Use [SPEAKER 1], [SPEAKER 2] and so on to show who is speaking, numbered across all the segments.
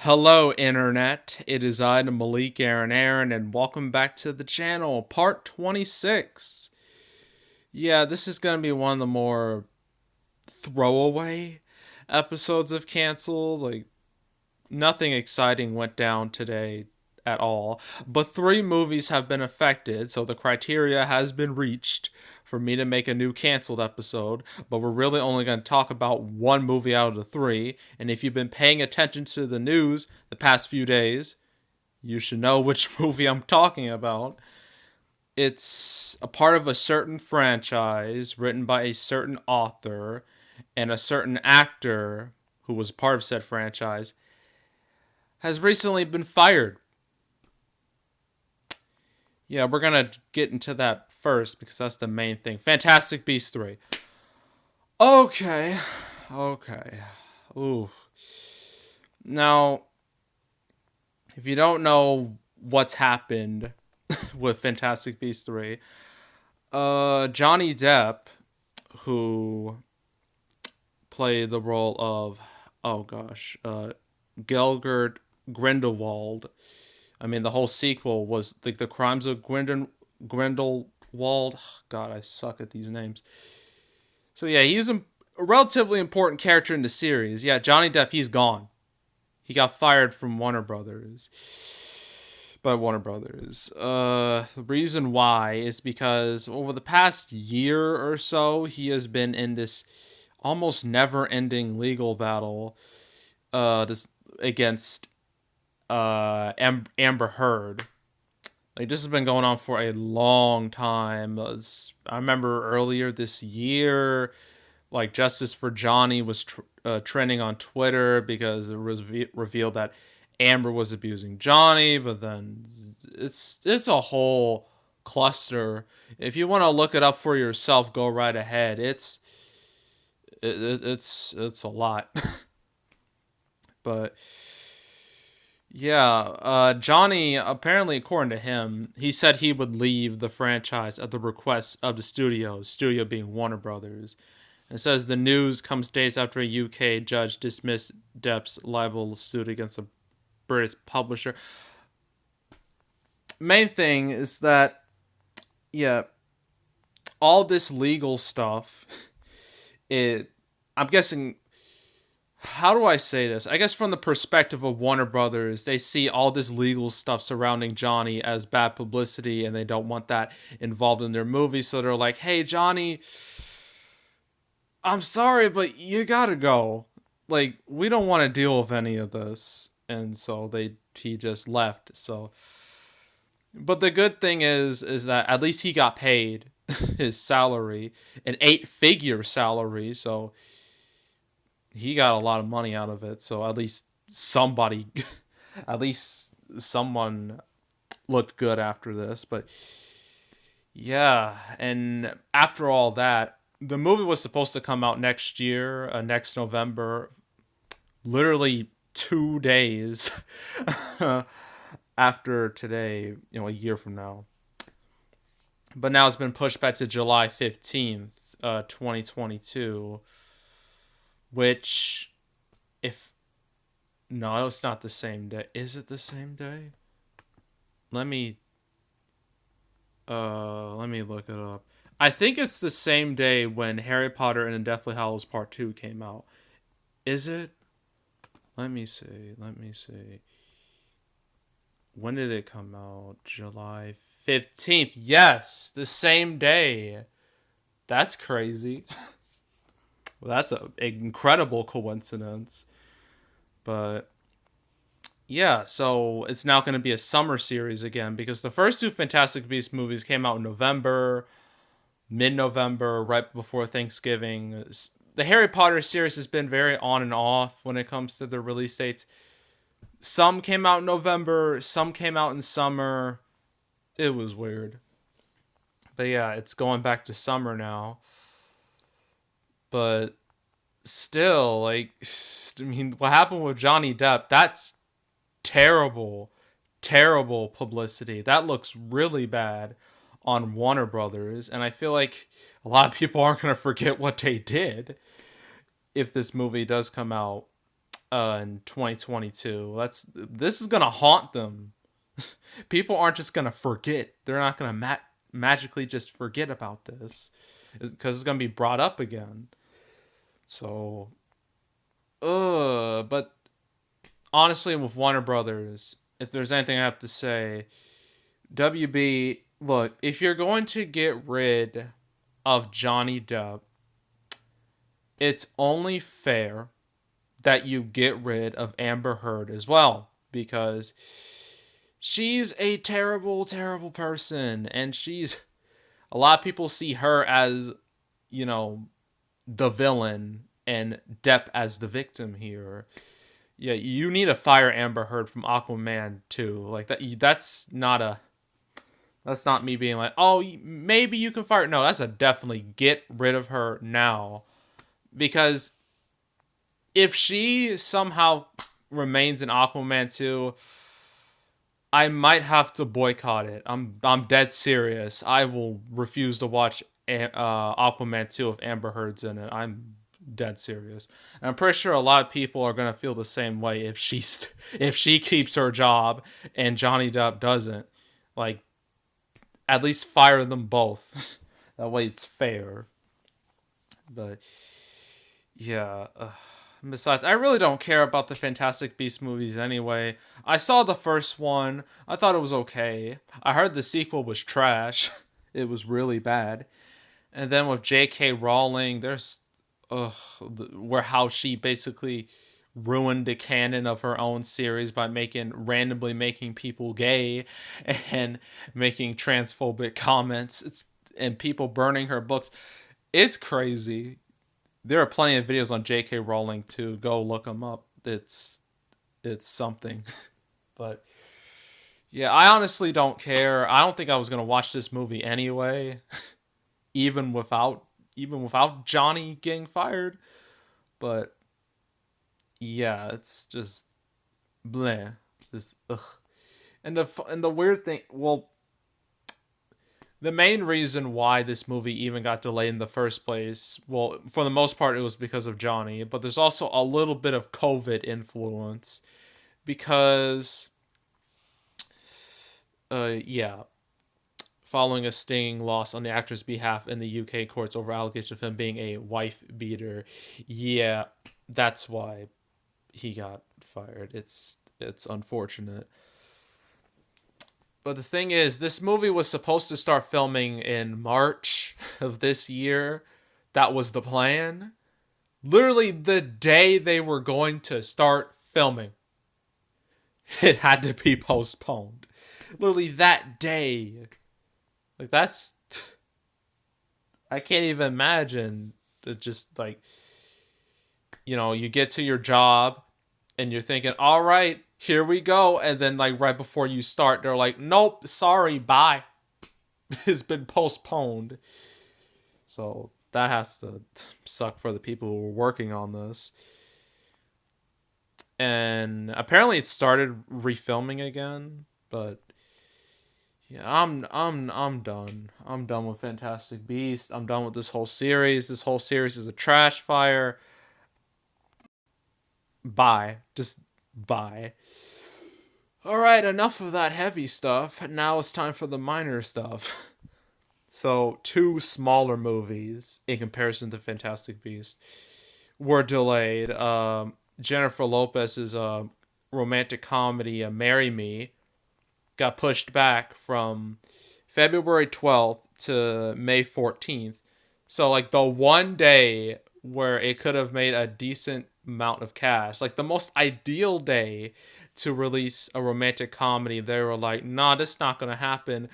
[SPEAKER 1] Hello, Internet. It is I, the Malik Aaron, and welcome back to the channel, part 26. Yeah, this is going to be one of the more throwaway episodes of Cancelled. Nothing exciting went down today at all. But three movies have been affected, so the criteria has been reached for me to make a new Cancelled episode. But we're really only going to talk about one movie out of the three. And if you've been paying attention to the news the past few days, you should know which movie I'm talking about. It's a part of a certain franchise written by a certain author, and a certain actor who was part of said franchise has recently been fired. Yeah, we're gonna get into that first because that's the main thing. Fantastic Beasts 3. Okay. Okay. Ooh. Now, if you don't know what's happened with Fantastic Beasts 3, Johnny Depp, who played the role of, Gelgert Grindelwald. I mean, the whole sequel was like the Crimes of Grindelwald. God, I suck at these names. So yeah, he's a relatively important character in the series. Yeah, Johnny Depp, he's gone. He got fired from Warner Brothers. By Warner Brothers. The reason why is because over the past year or so, he has been in this almost never-ending legal battle, against Amber Heard. Like, this has been going on for a long time. I remember earlier this year, like, Justice for Johnny was trending on Twitter because it was revealed that Amber was abusing Johnny. But then it's a whole cluster. If you want to look it up for yourself, go right ahead. It's a lot. But yeah, Johnny, apparently, according to him, he said he would leave the franchise at the request of the studio being Warner Brothers. It says the news comes days after a UK judge dismissed Depp's libel suit against a British publisher. Main thing is that, yeah, all this legal stuff, it, I'm guessing, how do I say this? I guess from the perspective of Warner Brothers, they see all this legal stuff surrounding Johnny as bad publicity, and they don't want that involved in their movie. So they're like, "Hey, Johnny, I'm sorry, but you gotta go. Like, we don't want to deal with any of this." And so he just left. So, but the good thing is that at least he got paid his salary, an eight-figure salary. So he got a lot of money out of it. So at least somebody, at least someone looked good after this. But yeah, and after all that, the movie was supposed to come out next year, next November, literally 2 days after today, a year from now. But now it's been pushed back to July 15th, 2022, which, if, no, it's not the same day. Is it the same day? Let me let me look it up. I think it's the same day when Harry Potter and the Deathly Hallows Part 2 came out. Is it? Let me see. Let me see. When did it come out? July 15th. Yes, the same day. That's crazy. Well, that's an incredible coincidence. But yeah, so it's now going to be a summer series again because the first two Fantastic Beasts movies came out in November, mid-November, right before Thanksgiving. The Harry Potter series has been very on and off when it comes to the release dates. Some came out in November, some came out in summer. It was weird. But yeah, it's going back to summer now. But still, like, I mean, what happened with Johnny Depp, that's terrible, terrible publicity. That looks really bad on Warner Brothers, and I feel like a lot of people aren't going to forget what they did if this movie does come out in 2022. This is gonna haunt them. People aren't just gonna forget. They're not gonna magically just forget about this because it's gonna be brought up again. So, but honestly, with Warner Brothers, if there's anything I have to say, WB, look, if you're going to get rid of Johnny Depp, it's only fair that you get rid of Amber Heard as well, because she's a terrible, terrible person, and she's a lot of people see her as, you know, the villain and Depp as the victim here. Yeah, you need to fire Amber Heard from Aquaman too. Like that. That's not a. That's not me being like, oh, maybe you can fire. No, that's a definitely get rid of her now, because if she somehow remains in Aquaman 2, I might have to boycott it. I'm dead serious. I will refuse to watch Aquaman 2 if Amber Heard's in it. I'm dead serious. And I'm pretty sure a lot of people are gonna feel the same way if if she keeps her job and Johnny Depp doesn't. Like, at least fire them both. That way it's fair. But yeah. Besides, I really don't care about the Fantastic Beasts movies anyway. I saw the first one. I thought it was okay. I heard the sequel was trash. It was really bad. And then with J.K. Rowling, there's where how she basically ruined the canon of her own series by randomly making people gay and making transphobic comments. And people burning her books. It's crazy. There are plenty of videos on J.K. Rowling to go look them up. It's something, but yeah, I honestly don't care. I don't think I was gonna watch this movie anyway, even without Johnny getting fired. But yeah, it's just bleh. Just ugh. And the weird thing, well, the main reason why this movie even got delayed in the first place, well, for the most part, it was because of Johnny, but there's also a little bit of COVID influence because, yeah, following a stinging loss on the actor's behalf in the UK courts over allegations of him being a wife beater, yeah, that's why he got fired. It's unfortunate. But the thing is, this movie was supposed to start filming in March of this year. That was the plan. Literally the day they were going to start filming, it had to be postponed. Literally that day. Like, that's... I can't even imagine. It just, like... you get to your job, and you're thinking, all right, here we go. And then, like, right before you start, they're like, nope, sorry, bye. It's been postponed. So that has to suck for the people who were working on this. And apparently it started refilming again, but yeah, I'm done. I'm done with Fantastic Beasts. I'm done with this whole series. This whole series is a trash fire. Bye. Just bye. All right, enough of that heavy stuff. Now it's time for the minor stuff. So, two smaller movies in comparison to Fantastic Beasts were delayed. Jennifer Lopez's romantic comedy, Marry Me, got pushed back from February 12th to May 14th. So, like, the one day where it could have made a decent amount of cash, like the most ideal day to release a romantic comedy, they were like, nah, this is not going to happen.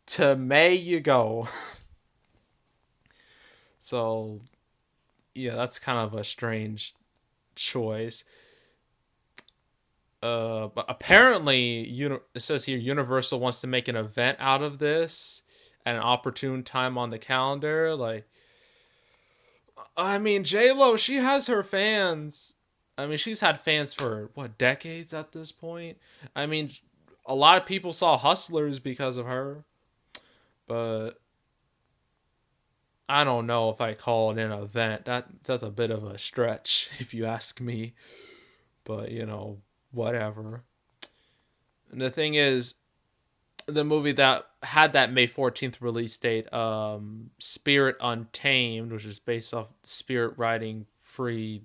[SPEAKER 1] To May you go. So, yeah, that's kind of a strange choice. But apparently, it says here Universal wants to make an event out of this at an opportune time on the calendar. Like, I mean, J Lo, she has her fans. I mean, she's had fans for what, decades at this point. I mean, a lot of people saw Hustlers because of her, but I don't know if I call it an event. That's a bit of a stretch, if you ask me. but whatever. And the thing is, the movie that had that May 14th release date, Spirit Untamed, which is based off Spirit writing free.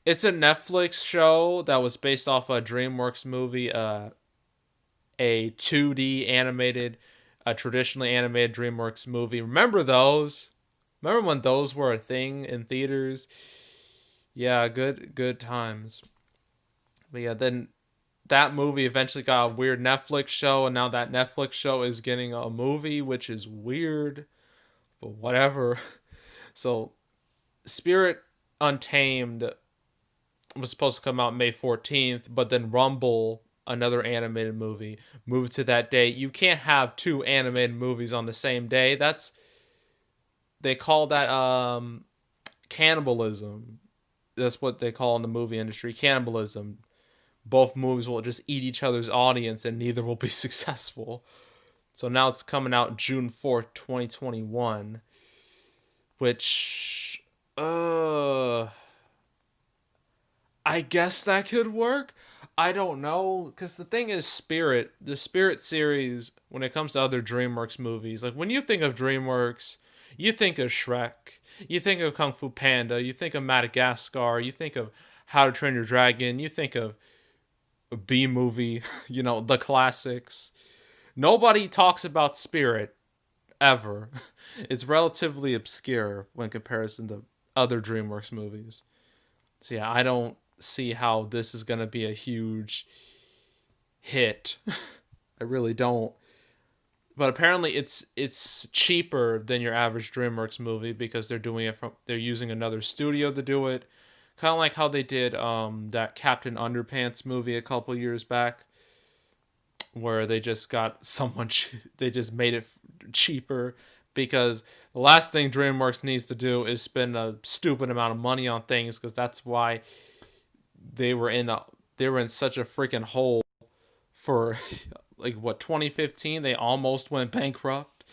[SPEAKER 1] It's a Netflix show that was based off a DreamWorks movie, a 2D animated, a traditionally animated DreamWorks movie. Remember those? Remember when those were a thing in theaters? Yeah, good times. But yeah, then that movie eventually got a weird Netflix show, and now that Netflix show is getting a movie, which is weird, but whatever. So, Spirit Untamed was supposed to come out May 14th, but then Rumble, another animated movie, moved to that day. You can't have two animated movies on the same day. They call that cannibalism. That's what they call in the movie industry, cannibalism. Both movies will just eat each other's audience and neither will be successful. So now it's coming out June 4th, 2021, which I guess that could work. I don't know, cuz the thing is the Spirit series, when it comes to other DreamWorks movies, like when you think of DreamWorks, you think of Shrek, you think of Kung Fu Panda, you think of Madagascar, you think of How to Train Your Dragon, you think of a B movie, the classics. Nobody talks about Spirit ever. It's relatively obscure when comparison to other DreamWorks movies. So yeah, I don't see how this is gonna be a huge hit. I really don't. But apparently it's cheaper than your average DreamWorks movie because they're using another studio to do it. Kind of like how they did that Captain Underpants movie a couple years back, where they just got someone they just made it cheaper, because the last thing DreamWorks needs to do is spend a stupid amount of money on things, because that's why they were in such a freaking hole for like what, 2015. They almost went bankrupt.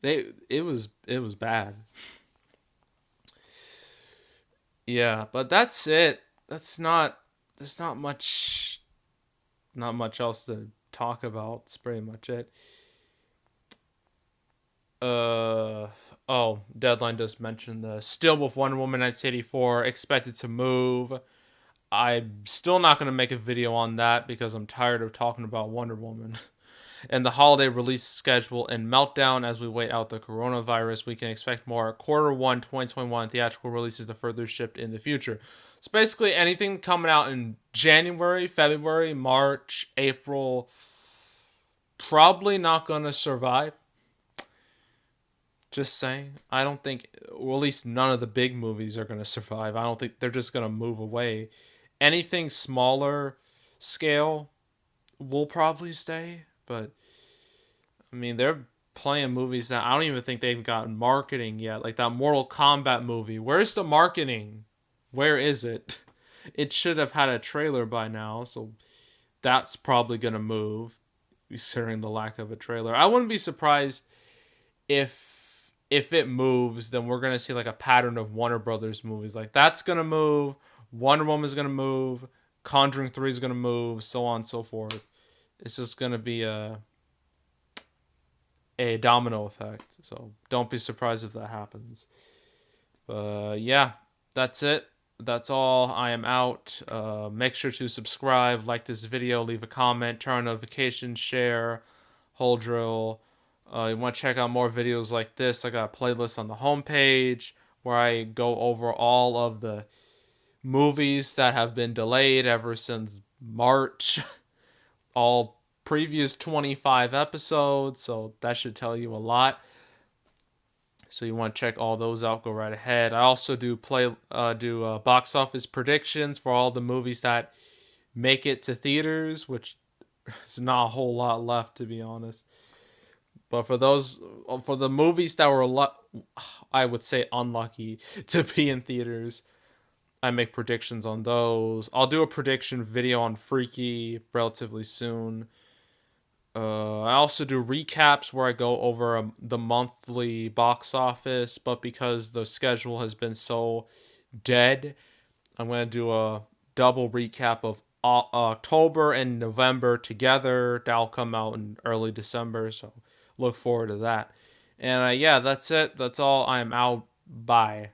[SPEAKER 1] It was bad. Yeah, but that's it. There's not much else to talk about. It's pretty much it. Oh, Deadline just mentioned the Still with Wonder Woman 1984 expected to move. I'm still not going to make a video on that because I'm tired of talking about Wonder Woman. And the holiday release schedule and meltdown as we wait out the coronavirus. We can expect more Q1 2021 theatrical releases to further shift in the future. So basically, anything coming out in January, February, March, April, probably not going to survive. Just saying. I don't think, or at least none of the big movies are going to survive. I don't think they're just going to move away. Anything smaller scale will probably stay, but I mean, they're playing movies that I don't even think they've gotten marketing yet. Like that Mortal Kombat movie. Where's the marketing? Where is it? It should have had a trailer by now, so that's probably going to move, considering the lack of a trailer. I wouldn't be surprised if it moves, then we're gonna see like a pattern of Warner Brothers movies. Like that's gonna move, Wonder Woman's gonna move, Conjuring 3 is gonna move, so on and so forth. It's just gonna be a domino effect. So don't be surprised if that happens. Yeah, that's it. That's all. I am out. Make sure to subscribe, like this video, leave a comment, turn on notifications, share, whole drill. You want to check out more videos like this, I got a playlist on the homepage where I go over all of the movies that have been delayed ever since March. All previous 25 episodes, so that should tell you a lot. So you want to check all those out, go right ahead. I also do box office predictions for all the movies that make it to theaters, which is not a whole lot left, to be honest. But for the movies that were, I would say, unlucky to be in theaters, I make predictions on those. I'll do a prediction video on Freaky relatively soon. I also do recaps where I go over the monthly box office, but because the schedule has been so dead, I'm going to do a double recap of October and November together. That'll come out in early December, so look forward to that. And yeah, that's it. That's all. I'm out. Bye.